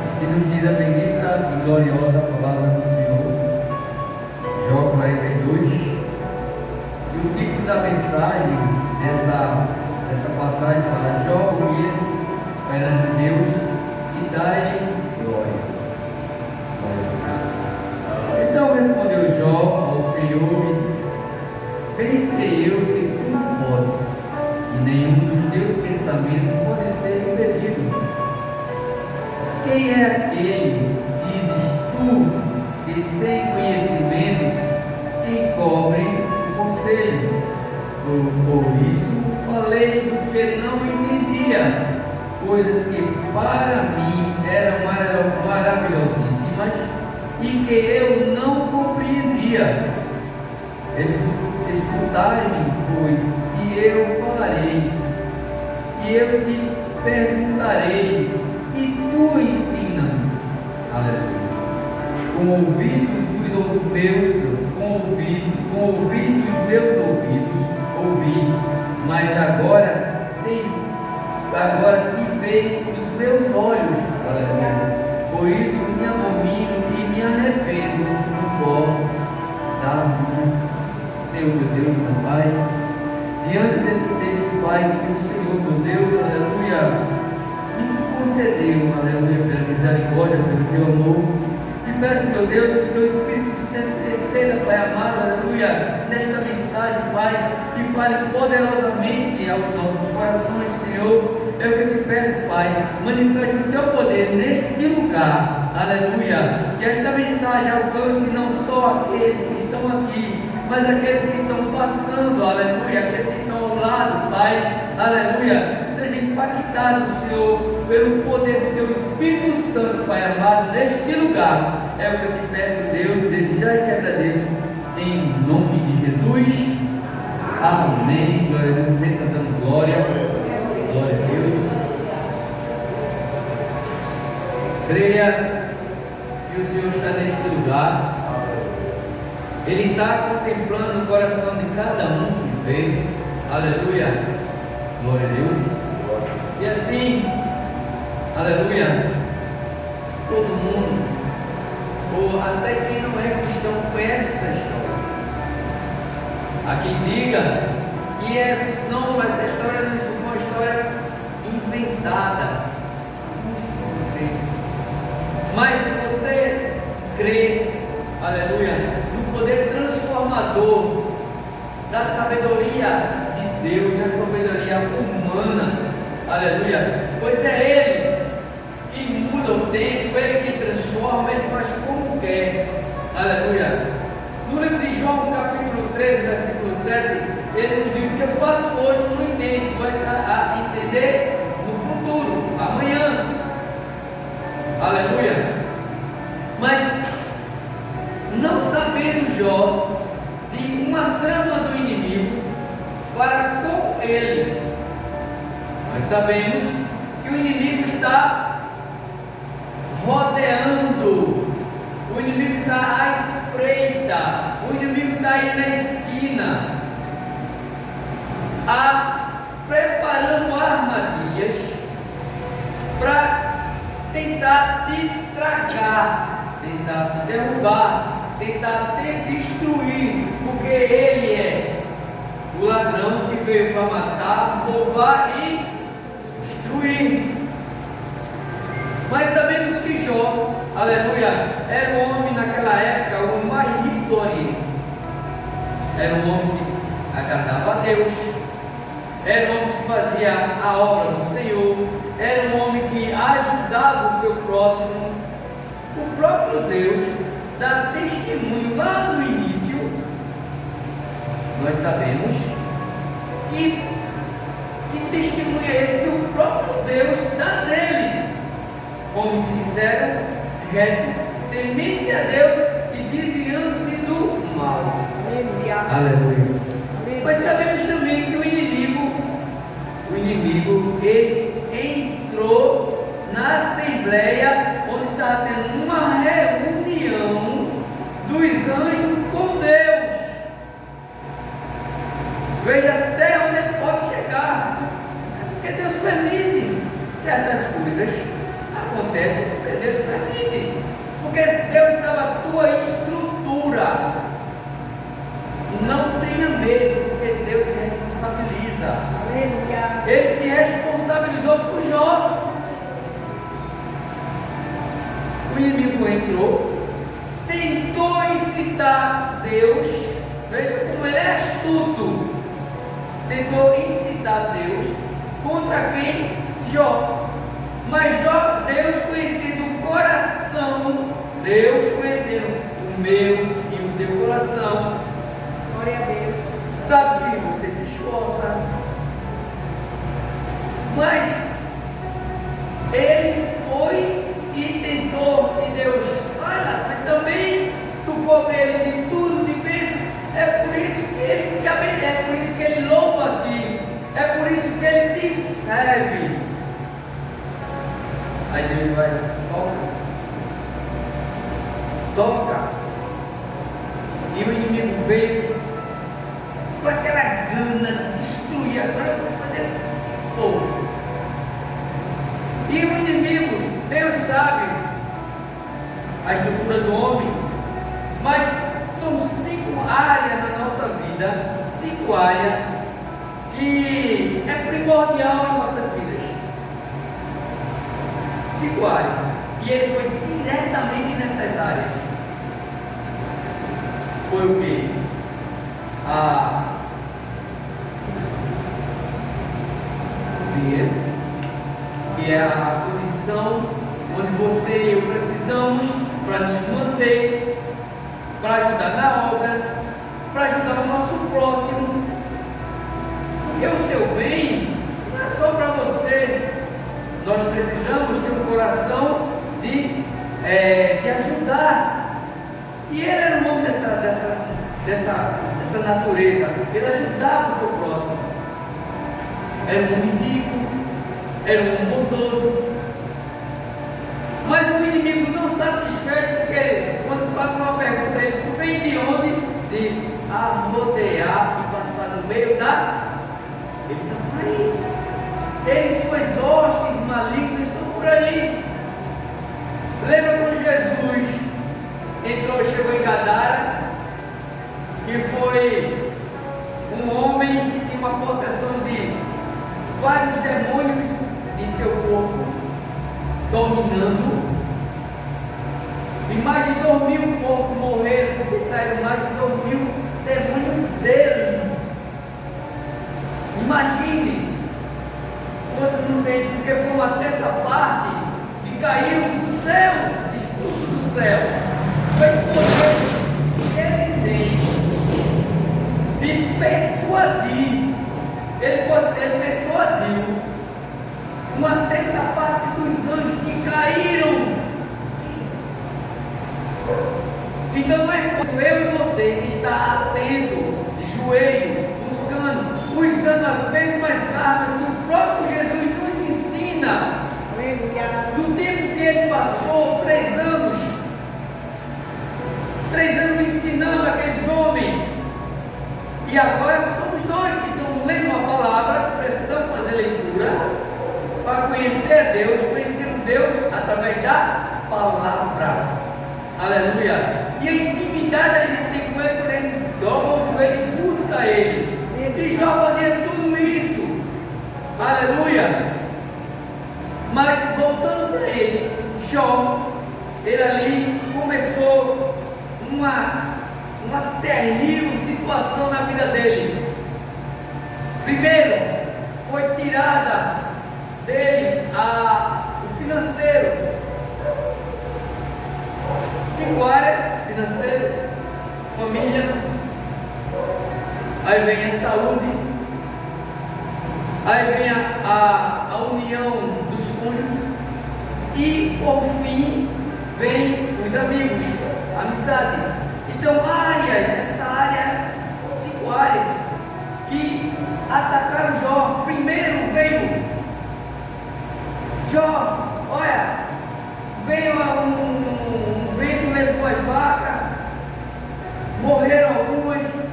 Assim nos diz a bendita e gloriosa palavra do Senhor, Jó 42. E o título da mensagem dessa passagem fala: Jó humilha-se perante Deus e dá-lhe glória. Então respondeu Jó ao Senhor e disse: bem sei eu que tu não podes, e nenhum dos teus pensamentos pode ser impedido. Quem é aquele, dizes tu, que sem conhecimentos encobre o conselho? Por isso falei do que não entendia, coisas que para mim eram maravilhosíssimas e que eu não compreendia. Escutai-me, pois, e eu falarei, e eu te perguntarei, e tu ensina-me. Aleluia. Com ouvidos meus ouvidos ouvi, mas agora te veem os meus olhos. Aleluia. Por isso me abomino e me arrependo do pó da massa. Senhor, meu Deus, meu Pai, diante desse texto, Pai, que o Senhor, meu Deus, aleluia, me concedeu, aleluia, pela misericórdia, pelo teu amor. Te peço, meu Deus, que o teu Espírito Santo descenda, Pai amado, aleluia, nesta mensagem, Pai, e fale poderosamente aos nossos corações, Senhor. É o que eu te peço, Pai, manifeste o teu poder neste lugar, aleluia, que esta mensagem alcance não só aqueles que estão aqui, mas aqueles que estão passando, aleluia, aqueles que estão ao lado, Pai, aleluia, seja impactado, Senhor, pelo poder do teu Espírito Santo, Pai amado, neste lugar. É o que eu te peço, Deus, desde já te agradeço, em nome de Jesus, amém. Glória a Deus, você está dando glória, glória a Deus. Creia que o Senhor está neste lugar. Ele está contemplando o coração de cada um que veio, aleluia, glória a Deus. E assim, aleluia, todo mundo, ou até quem não é cristão, conhece essa história. Há quem diga que essa história não foi uma história inventada, mas se você crê, aleluia, poder transformador da sabedoria de Deus, da sabedoria humana, aleluia, pois é Ele que muda o tempo, Ele que transforma, Ele faz como quer, aleluia. No livro de João, capítulo 13, versículo 7, Ele nos diz: o que eu faço hoje tu não entende, tu vais entender no futuro, amanhã, aleluia. Mas não sabendo Jó de uma trama do inimigo para com ele, nós sabemos que o inimigo está rodeando, o inimigo está à espreita, o inimigo está aí na esquina, preparando armadilhas para tentar te tragar, tentar te derrubar, tentar te destruir, porque ele é o ladrão que veio para matar, roubar e destruir. Mas sabemos que Jó, aleluia, era um homem naquela época, o homem mais rico do Oriente, era um homem que agradava a Deus, era um homem que fazia a obra do Senhor, era um homem que ajudava o seu próximo. O próprio Deus dá testemunho lá no início. Nós sabemos que testemunho é esse que o próprio Deus dá dele, homem sincero, reto, temente a Deus e desviando-se do mal. Aleluia. Mas sabemos também que o inimigo ele entrou na assembleia onde estava tendo uma reunião dos anjos com Deus. Veja até onde ele pode chegar, porque Deus permite certas coisas acontecem porque Deus permite. Porque Deus sabe a tua estrutura. Não tenha medo, porque Deus se responsabiliza. Aleluia. Ele se responsabilizou por Jó. O inimigo entrou, tentou incitar Deus. Veja como ele é astuto. Tentou incitar Deus contra quem? Jó. Mas Jó, Deus conhecendo o coração, Deus conhecendo o meu e o teu coração, Glória a Deus. sabe que você se esforça, mas ele foi e tentou, e Deus, olha, mas também tu cobre ele de tudo, de bênção. É por isso que ele te abençoa, é por isso que ele louva a ti, é por isso que ele te serve. Aí Deus vai, toca, e o inimigo veio com aquela gana de destruir. Agora eu vou fazer fogo. E o inimigo, Deus sabe a estrutura do homem, mas são 5 áreas na nossa vida, 5 áreas que é primordial em nossas vidas. 5 áreas. E ele foi diretamente nessas áreas. Foi o quê? Dinheiro, que é a condição onde você e eu precisamos para nos manter, para ajudar na obra, para ajudar o nosso próximo. Porque o seu bem não é só para você. Nós precisamos ter um coração de ajudar. E ele era um homem dessa natureza. Ele ajudava o seu próximo. Era um homem rico, era um homem bondoso. Mas o inimigo não satisfeito, porque ele, quando faz uma pergunta, ele vem de onde? De rodear e passar no meio da. Ele está por aí. Ele e suas hostes malignas estão por aí. Lembra quando Jesus entrou, chegou em Gadara, que foi um homem que tinha uma possessão de vários demônios em seu corpo, dominando, e mais de 2.000 porcos morreram, porque saíram mais de 2.000 demônios dele. Imagine quanto não tem, porque foi uma terça parte que caiu do céu, expulso do céu. Foi o poder que ele tem de persuadir. Ele persuadiu uma terça parte dos anjos que caíram. Então não é fácil eu e você que está atento, de joelho, buscando, usando as mesmas armas que o próprio Jesus nos ensina. Do tempo que ele passou, 3 anos ensinando aqueles homens, e agora somos nós que estamos lendo a palavra, que precisamos fazer leitura para conhecer a Deus, conhecer Deus através da palavra. Aleluia. E a intimidade a gente tem com ele quando a gente dobra o joelho e busca ele. E Jó fazia tudo isso. Aleluia. Mas voltando para ele, Jó, ele ali começou uma terrível situação na vida dele. Primeiro, foi tirada dele o financeiro. 5 áreas: financeiro, família, aí vem a saúde, aí vem a união dos cônjuges, e por fim vem os amigos, a amizade. Então essa área, 5 áreas que atacaram Jó. Primeiro veio Jó, olha, veio um vento, levou as vacas, morreram algumas.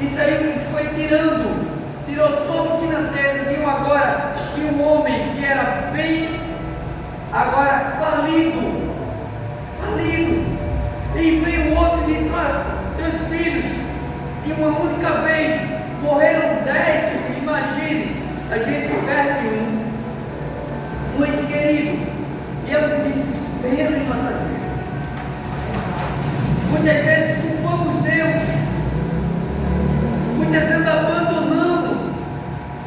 Isso foi tirou todo o financeiro. Viu agora que um homem que era bem 2 filhos, de uma única vez, morreram 10 filhos. Imagine, a gente perde um ente querido, e é um desespero em nossas vidas. Muitas vezes culpamos Deus, muitas vezes abandonamos,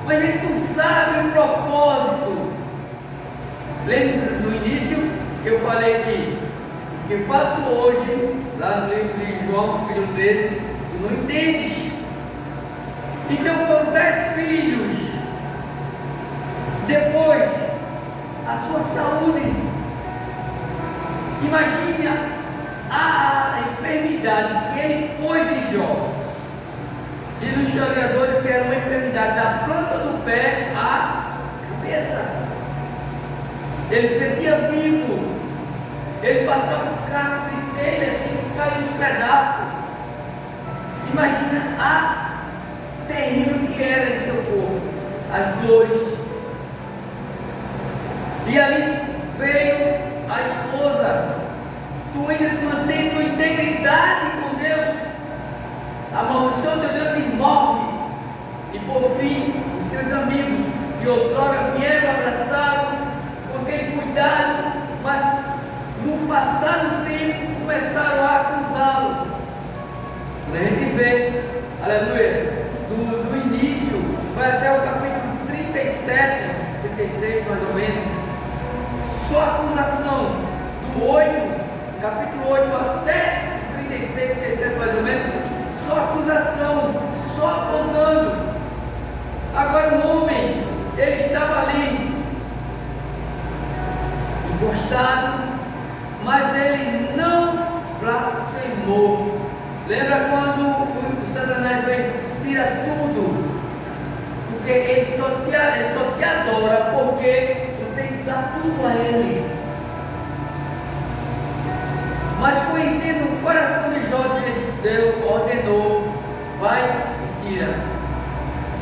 mas a gente não sabe o propósito. Lembra no início que eu falei que o que faço hoje, lá no livro de João, capítulo 13, tu não entendes. Então foram 10 filhos. Depois, a sua saúde. Imagine a enfermidade que ele pôs em Jó. Diz os historiadores que era uma enfermidade da planta do pé à cabeça. Ele fedia vivo. Ele passava o carro dele assim, caiu os pedaços. Imagina a terrível que era em seu corpo, as dores. E ali veio a esposa. Tu ainda mantém tua integridade com Deus. A maldição de Deus e morre. E por fim, os seus amigos que outrora vieram abraçá-lo com aquele cuidado, mas no passado tempo começaram a acusá-lo. Quando a gente vê, aleluia, do início, vai até o capítulo 37, 36 mais ou menos, só acusação, do 8, capítulo 8 até 36, 37 mais ou menos, só acusação, só apontando. Agora o homem, ele estava ali, encostado, mas ele não blasfemou. Lembra quando o Satanás vem, tira tudo, porque ele só te adora porque tu tem que dar tudo a ele. Mas conhecendo o coração de Jó, Deus ordenou, vai e tira.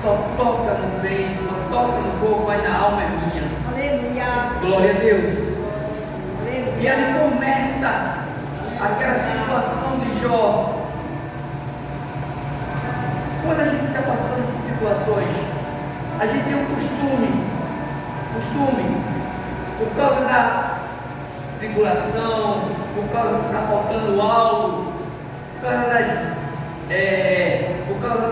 Só toca nos bens, só toca no corpo, vai na alma, é minha. Aleluia. Glória a Deus. Aleluia. E ali começa aquela situação de Jó. Quando a gente está passando por situações, a gente tem um costume, por causa da tribulação, por causa que está faltando algo, por causa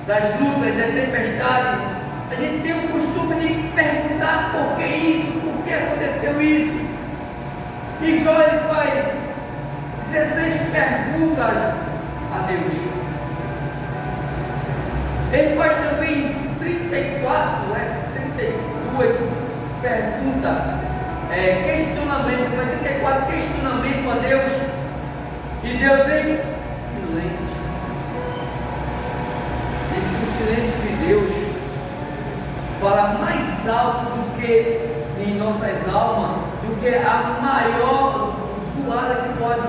das lutas, da tempestade, a gente tem o costume de perguntar por que isso, por que aconteceu isso. E Jó ele faz 16 perguntas a Deus. Ele faz também 32 perguntas, questionamento, faz 34 questionamentos a Deus, e Deus em silêncio. Diz que o silêncio de Deus fala mais alto do que em nossas almas, do que a maior zoada que pode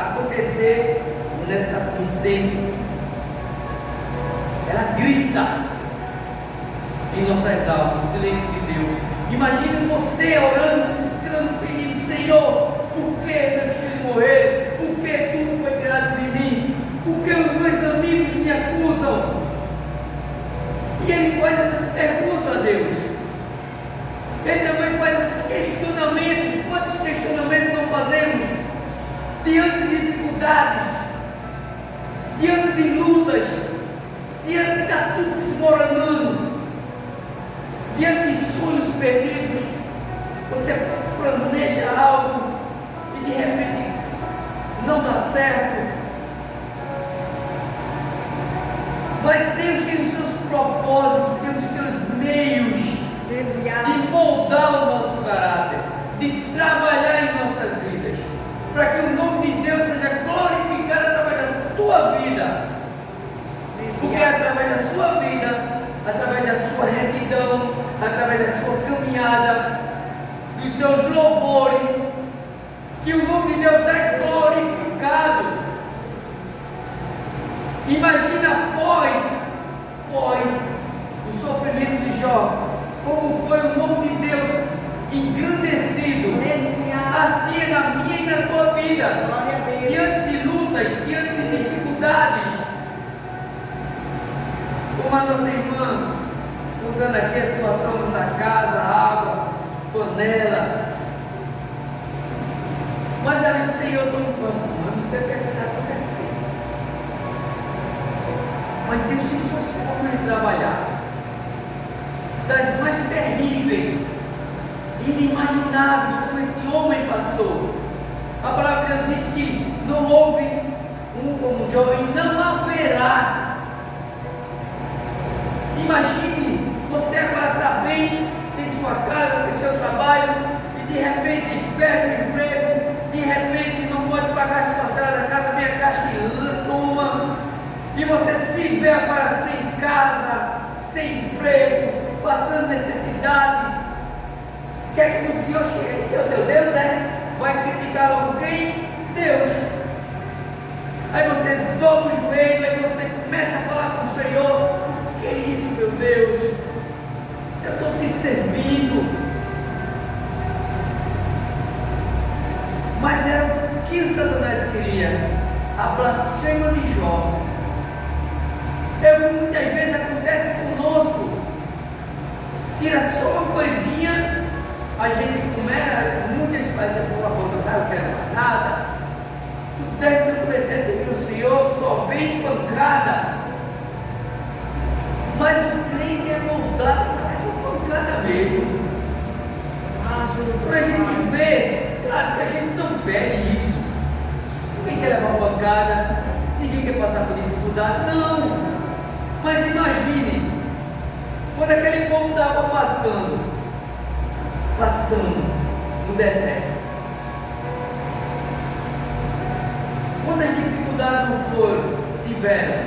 acontecer no tempo. Ela grita em nossas almas, o silêncio de Deus. Imagine você orando, buscando, pedindo: Senhor, por que meus filhos morreram? Por que tudo foi tirado de mim? Por que os meus amigos me acusam? E ele faz essas perguntas a Deus. Ele também faz esses questionamentos. Quantos questionamentos não fazemos diante de dificuldades, diante de lutas, diante de está tudo desmoronando, diante de sonhos perdidos? Você planeja algo e de repente não dá certo. Mas Deus tem os seus propósitos, tem os seus meios de moldar o nosso caráter, de trabalhar em nossas vidas, para que o nome de Deus seja glorificado através da tua vida. Porque é através da sua vida, através da sua retidão, através da sua caminhada, dos seus louvores, que o nome de Deus é glorificado. Imagina após o sofrimento de Jó, como foi o nome de Deus engrandecido. Assim é na minha e na tua vida. Diante de luta, lutas, diante de dificuldades. Como a nossa irmã, contando aqui a situação da casa, água, panela. Mas ela disse: Senhor, eu não sei o que está acontecendo. Mas Deus tem suas formas de trabalhar, das mais terríveis, inimagináveis, como esse homem passou. A palavra de Deus diz que não houve um como Jó e não haverá. Imagine, você agora está bem, tem sua casa, tem seu trabalho, e de repente perde o emprego, de repente não pode pagar as parcelas da casa, vem a caixa e toma, e você se vê agora sem casa, sem emprego, passando necessidade. Quer que no Deus chegue? Esse é o teu Deus, é? Vai criticar logo quem? Deus. Aí você dobra o joelho, aí você começa a falar com o Senhor: o que é isso, meu Deus? Eu estou te servindo. Mas era o que o Satanás queria: a blasfêmia de Jó. É o que muitas vezes acontece conosco. Tira só uma coisinha, a gente começa, muitas fazem por abandonar, eu quero mais nada. Desde que eu comecei a servir o Senhor, só vem pancada. Mas o crente é moldado para dar pancada mesmo. Para a gente ver, claro que a gente não pede isso. Ninguém quer levar pancada, ninguém quer passar por dificuldade, não. Mas imagine, quando aquele povo estava passando no deserto, quantas dificuldades não tiveram,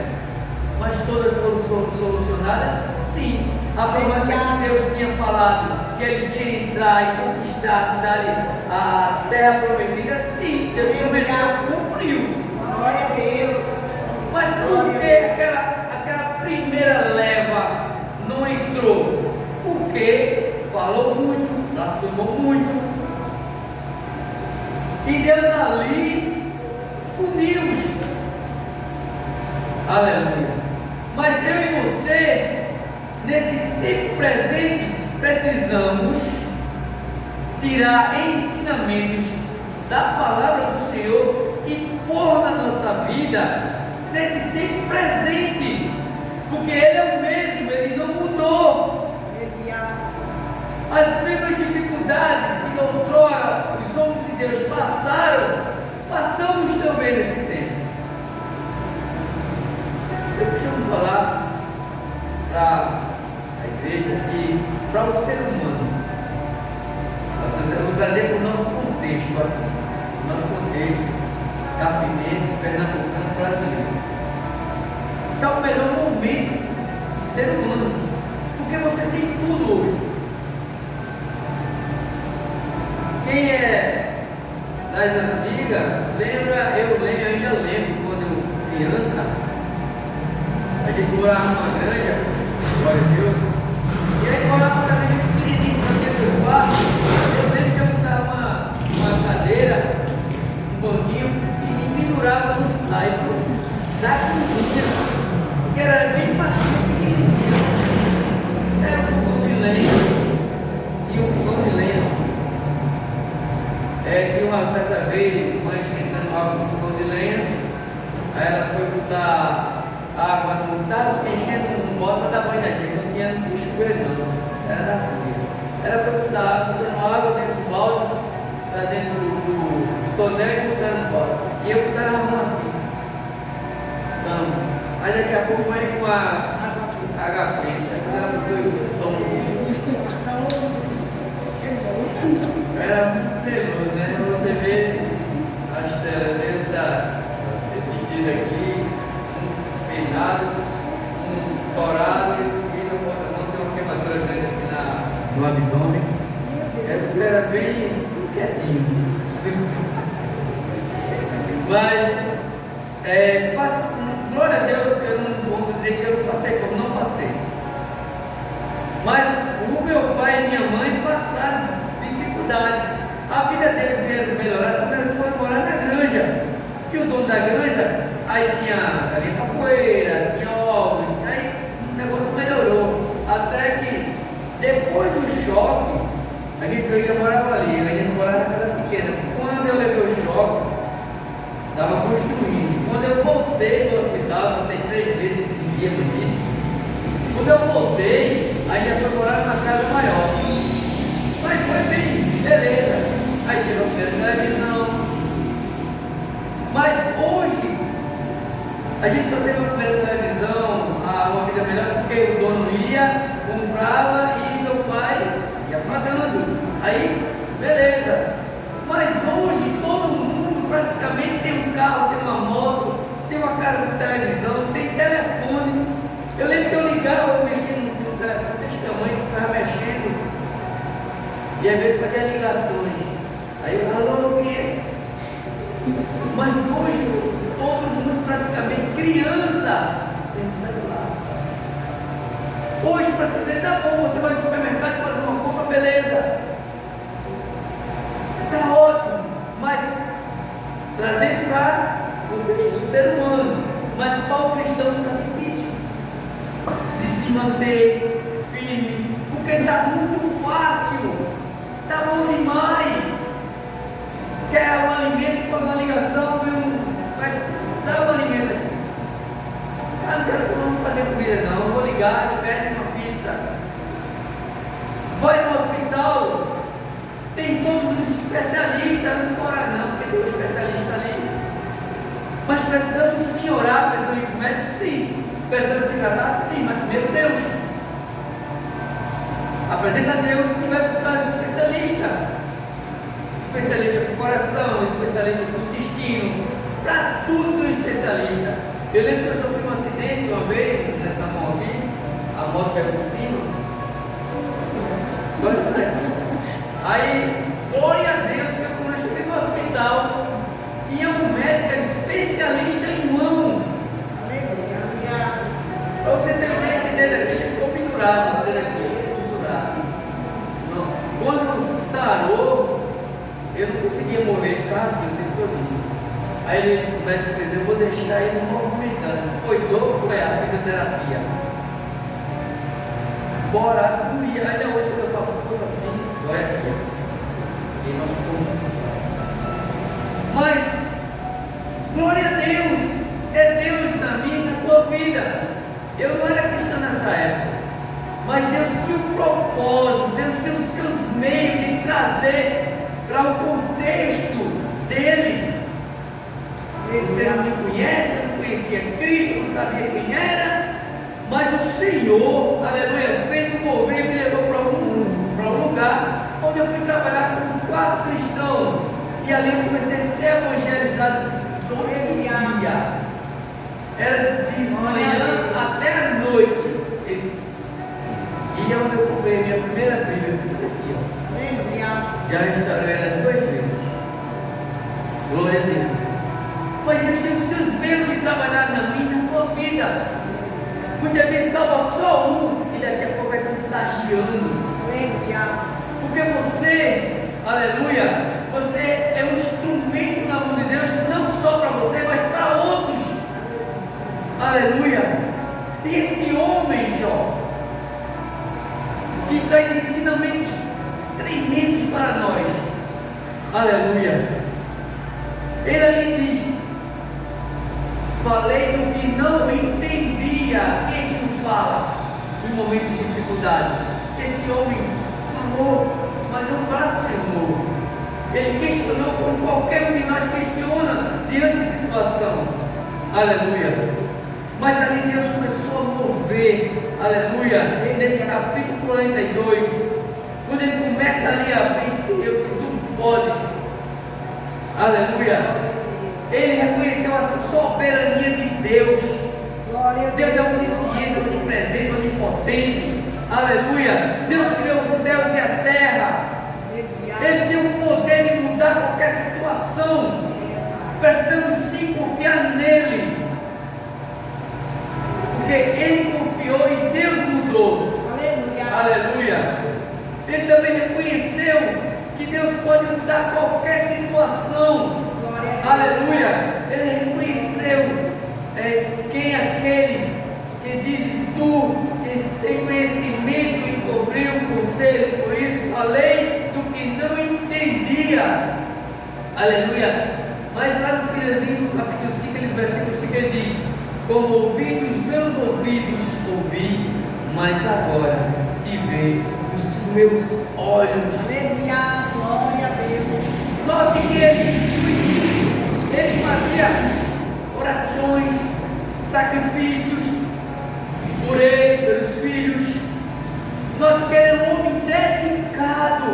mas todas foram solucionadas? Sim. A promessa que Deus tinha falado, que eles iam entrar e conquistar a cidade, a terra prometida, sim, Deus prometeu, cumpriu. Glória a Deus. Mas por que aquela primeira leva não entrou? Porque falou muito, blasfemou muito. E Deus ali puniu-os. Aleluia. Mas eu e você, nesse tempo presente, precisamos tirar ensinamentos da palavra do Senhor e pôr na nossa vida nesse tempo presente, porque Ele é o mesmo, Ele não mudou. As mesmas dificuldades que outrora os homens de Deus passaram, passamos também nesse tempo. Eu costumo falar para a igreja e para o ser humano. Eu vou trazer para o nosso contexto aqui, o nosso contexto carpinense, pernambucano, brasileiro. Está o melhor momento do ser humano, porque você tem tudo hoje. Quem é das antigas, eu ainda lembro quando eu criança, a gente morava numa granja, glória a Deus, e aí morava uma casa pequenininha, só tinha 2 quartos. Eu lembro que eu botava uma cadeira, um banquinho, e pendurava nos laipos da cozinha, porque era bem baixinho, pequenininho. Era um fogão de lenha, e um fogão de lenha assim. Tinha uma certa vez, mãe esquentando água no fogão de lenha, aí ela foi botar água, não estava enchendo um bote para dar banho na gente, não tinha chuveiro não, era da comida. Ela foi botar água, botando água dentro do balde, trazendo do tonel e botando no balde. E eu botando a mão assim. Aí daqui a pouco mãe com a água quente, aí ela botou o tom. Era muito veloso, né? Você vê as telas esses dias aqui, um peinado, um torado, esse comida, tem uma queimadura grande aqui no abdômen. Era bem quietinho. Mas, glória a Deus, eu não vou dizer que eu passei fome, não passei. Mas o meu pai e minha mãe passaram dificuldades. A vida deles veio melhorar quando eles foram morar na granja. que o dono da granja, aí tinha ali capoeira, tinha ovos, aí o negócio melhorou. Até que depois do choque, eu ainda morava ali, a gente morava na casa pequena. Quando eu levei o choque, estava construindo. Quando eu voltei do hospital, passei 3 meses em dia por isso. Quando eu voltei, aí já foi morar numa casa maior. Mas foi bem, beleza. Aí tirou a primeira televisão. Mas hoje, a gente só teve a primeira televisão, Uma Vida Melhor, porque o dono ia, comprava e meu pai ia pagando. Aí, beleza. Mas hoje, todo mundo praticamente tem um carro, tem uma moto, tem uma casa de televisão, tem telefone. Eu lembro que eu ligava, mexendo no telefone desse tamanho, ficava mexendo. E às vezes fazia ligações. Aí eu, alô, quem é? Mas hoje, todo mundo praticamente, criança, tem um celular. Hoje, para você ver, tá bom, você vai no supermercado e fazer uma compra, beleza. Tá ótimo, mas trazendo para o contexto do ser humano, mas para o cristão está difícil de se manter firme, porque está muito fácil, está bom demais. Quer um alimento, faz uma ligação, dá um alimento aqui. Não vou fazer comida não, eu vou ligar e pede uma pizza. Vai no hospital, tem todos os especialistas, não mora não, porque tem um especialista ali. Mas precisamos sim orar, precisamos ir para o médico, sim. Precisamos se tratar, sim, mas primeiro Deus. Apresenta a Deus e vai buscar os especialistas. Especialista para o coração, especialista para o intestino, para tudo tem um especialista. Eu lembro que eu sofri um acidente uma vez, nessa mão aqui, a moto pegou por cima, só isso daqui. Aí, glória a Deus, que quando eu cheguei no hospital, tinha um médico especialista em mão. Para você ter uma ideia, esse dedo aqui, ele ficou pendurado, esse dedo aqui, pendurado. Não. Quando sarou, eu não conseguia mover, ficava assim o tempo todo. Aí o médico fez, eu vou deixar ele movimentando. Foi dor, foi a fisioterapia. Bora, doía. Ainda hoje quando eu faço força assim, dói aqui. E nós ficamos. Mas, glória a Deus, é Deus na minha e na tua vida. Eu não era cristão nessa época, mas Deus tinha um propósito, Deus tem os seus meios de trazer para o contexto dele. Você não me conhece, eu não conhecia Cristo, não sabia quem era, mas o Senhor, aleluia, fez um mover e me levou para um lugar onde eu fui trabalhar com 4 cristãos, e ali eu comecei a ser evangelizado todo dia. Era de manhã até a noite. E onde eu comprei a minha primeira Bíblia, essa daqui, ó. Já restaurei ela 2 vezes. Glória a Deus. Mas Deus tem os seus meios de trabalhar na minha e na tua vida. Muitas vezes salva só um e daqui a pouco vai contagiando. Porque você, aleluia, você é um instrumento na mão de Deus, não só para você, mas para outros. Aleluia. E este homem, Jó, que traz ensinamentos tremendos para nós. Aleluia. Ele ali diz: falei do que não entendia. Quem é que não fala em momentos de dificuldades? Esse homem falou, mas não blasfemou. Ele questionou como qualquer um de nós questiona diante de situação. Aleluia. Mas ali Deus começou a mover, aleluia, nesse capítulo 42, quando ele começa ali a vencer o que tu podes, aleluia, ele reconheceu a soberania de Deus. Deus é onisciente, onipresente, onipotente, aleluia. Deus criou os céus e a terra, ele tem o poder de mudar qualquer situação. Precisamos sim confiar nele, porque ele confiou e Deus mudou. Aleluia. Ele também reconheceu que Deus pode mudar qualquer situação. Aleluia. Ele reconheceu quem é aquele que dizes tu, que sem conhecimento encobriu o conselho, por isso falei do que não entendia. Aleluia. Mas lá no finalzinho do capítulo 5, versículo 5, ele diz: como ouvi dos meus ouvidos, ouvi, mas agora te vê os meus olhos. Aleluia, glória a Deus. Note que ele fazia orações, sacrifícios por ele, pelos filhos. Note que ele era um homem dedicado.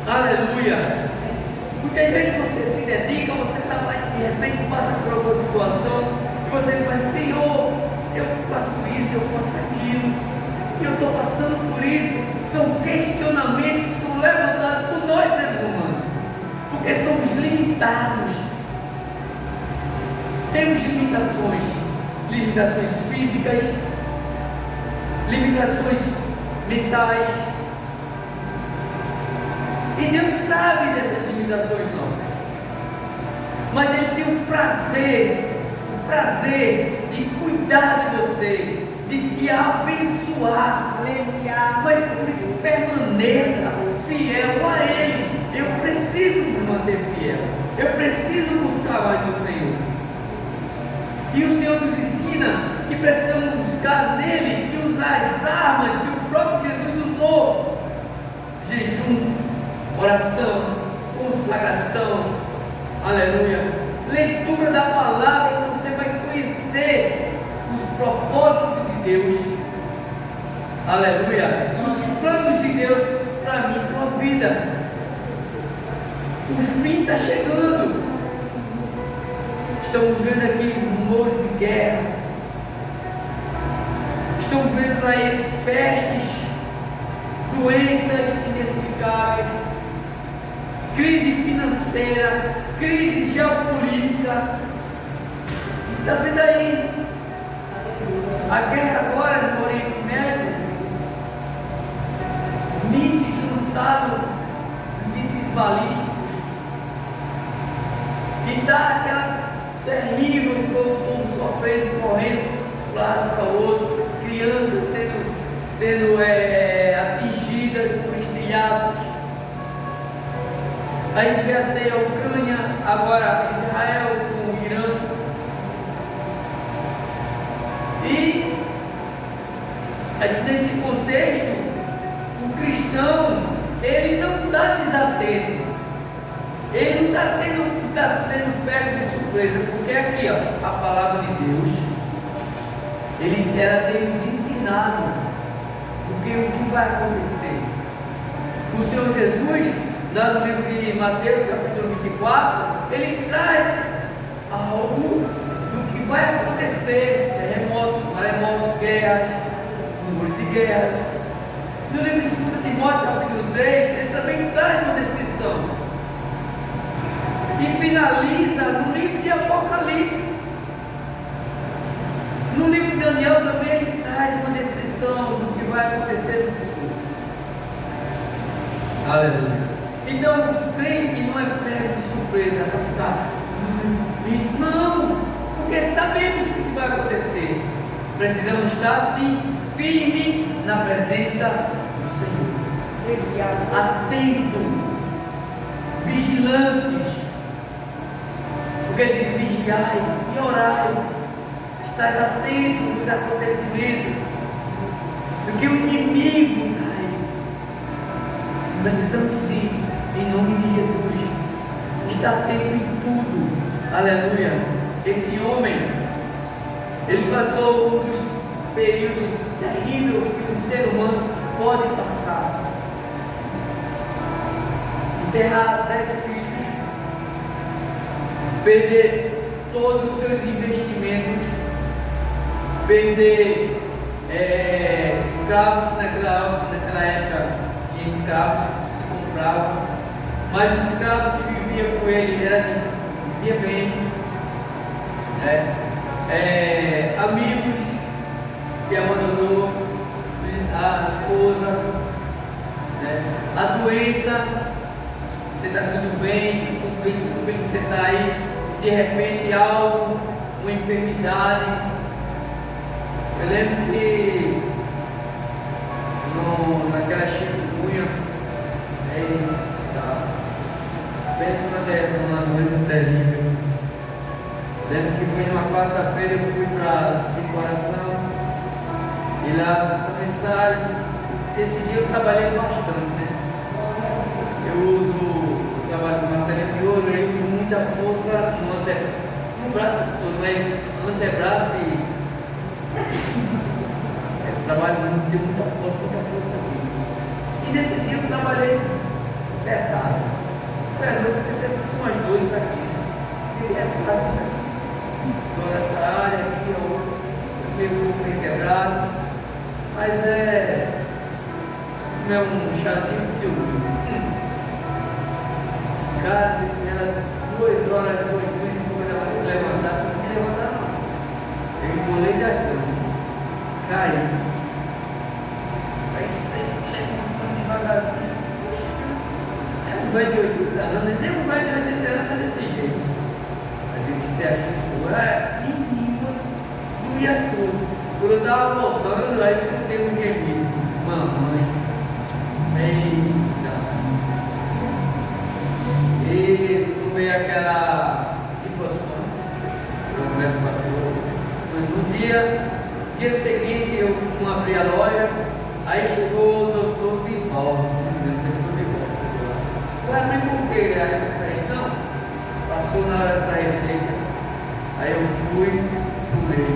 Aleluia. Porque às vezes você se dedica, você de repente passa por alguma situação e você fala: Senhor, eu faço isso, eu faço aquilo, e eu estou passando por isso. São questionamentos que são levantados por nós seres humanos, porque somos limitados. Temos limitações físicas, limitações mentais, e Deus sabe dessas limitações nossas, mas Ele tem o prazer de cuidar de você, de te abençoar. Aleluia. Mas por isso permaneça fiel a Ele. Eu preciso me manter fiel, eu preciso buscar mais do Senhor, e o Senhor nos ensina que precisamos buscar nele e usar as armas que o próprio Jesus usou: jejum, oração, consagração, aleluia, leitura da palavra. Você vai conhecer os propósitos de Deus, aleluia, os planos de Deus para mim, para a tua vida. O fim está chegando. Estamos vendo aqui rumores de guerra, estamos vendo aí pestes, doenças inexplicáveis, crise financeira, crise geopolítica. Está vendo aí a guerra agora no Oriente Médio, mísseis lançados, mísseis balísticos, e está aquela terrível, o povo sofrendo, correndo de um lado para o outro, crianças sendo atingidas por estilhaços. Aí tem a Ucrânia, agora Israel com o Irã. E nesse contexto, o cristão, ele não está desatento, ele não está sendo pego de surpresa, porque aqui, ó, a palavra de Deus, ela tem nos ensinado o que vai acontecer. O Senhor Jesus, lá no livro de Mateus, capítulo 24, ele traz algo do que vai acontecer: terremotos, maremotos, guerras, rumores de guerras. No livro de 2 Timóteo, capítulo 3, ele também traz uma descrição. E finaliza no livro de Apocalipse. No livro de Daniel também ele traz uma descrição do que vai acontecer no futuro. Aleluia. Então o crente não é pego de surpresa para ficar isso, não, porque sabemos o que vai acontecer. Precisamos estar assim, firme na presença do Senhor, atento, vigilantes, porque diz: vigiai e orai, estás atento nos acontecimentos, porque o inimigo cai. Precisamos sim, em nome de Jesus, estar atento em tudo. Aleluia. Esse homem, ele passou um dos períodos terríveis que um ser humano pode passar: enterrar 10 filhos, perder todos os seus investimentos, perder escravos. Naquela época tinha escravos que se compravam, mas o escravo que vivia com ele vivia bem. Amigos que abandonou a esposa, a doença, você está tudo bem você está aí, de repente algo, uma enfermidade. Eu lembro que naquela chikungunya, pensa numa doença terrível. Eu lembro que foi numa quarta-feira, eu fui para Coração e lá essa mensagem. Esse dia eu trabalhei bastante, né? Eu trabalho com matéria de ouro, eu uso muita força no braço todo, mas no antebraço e trabalho muito, tem muita força aqui. E nesse dia eu trabalhei pesado. Foi a noite, eu comecei a sentir umas dores aqui. E é por isso aqui. Estou nessa área aqui, eu meio quebrado. Mas como é um chazinho que eu cara, era 2 horas, 2 e pouco, ela foi levantar, não consegui levantar não. Eu embolei da cama, caí. Aí sempre levantando devagarzinho. Poxa, é um velho de 80 anos, nem um velho de 80 anos está desse jeito. Aí tem que ser achando, menina, doía tudo. Quando eu estava voltando, aí escutei um gemido. Mamãe, eita. E tomei aquela hipospam, no pastor. No dia seguinte eu não abri a loja, aí chegou o doutor Bivaldo, vai abrir por quê? Aí eu saí, não, passou na hora essa receita, aí eu fui, tomei,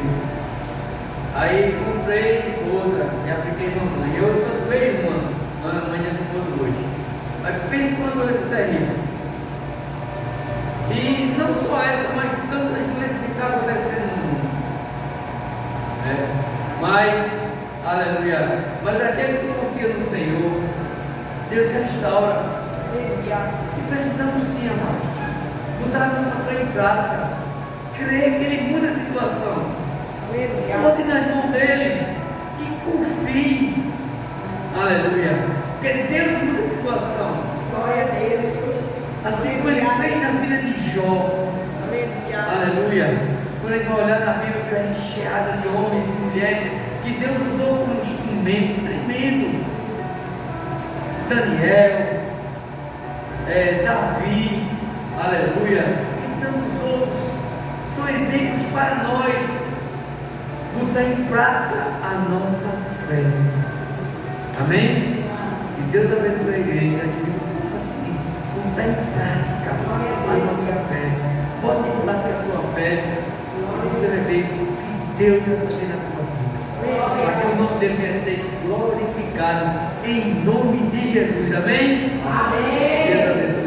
aí comprei outra e apliquei mamãe. Eu só tomei uma, mamãe já tomou 2. Mas pensa numa doença terrível. E não só essa, mas tantas doenças que estão acontecendo no mundo. Mas, aleluia, mas aquele que confia no Senhor, Deus restaura. E precisamos sim, amado, botar a nossa fé em prática, crer que Ele muda a situação. Bote nas mãos dEle e confie. Aleluia, porque Deus muda a situação. Glória a Deus. Assim como Ele fez na vida de Jó. Aleluia. Quando a gente vai olhar na Bíblia, que é recheada de homens e mulheres que Deus usou como um instrumento tremendo. Daniel, Davi, aleluia, e tantos outros. São exemplos para nós botar em prática a nossa fé. Amém? E Deus abençoe a igreja que possa assim botar em prática a nossa fé. Bote em prática a sua fé. Você vai ver o que Deus vai fazer na tua vida. Para que o nome dele venha ser glorificado em nome de Jesus. Amém? Amém.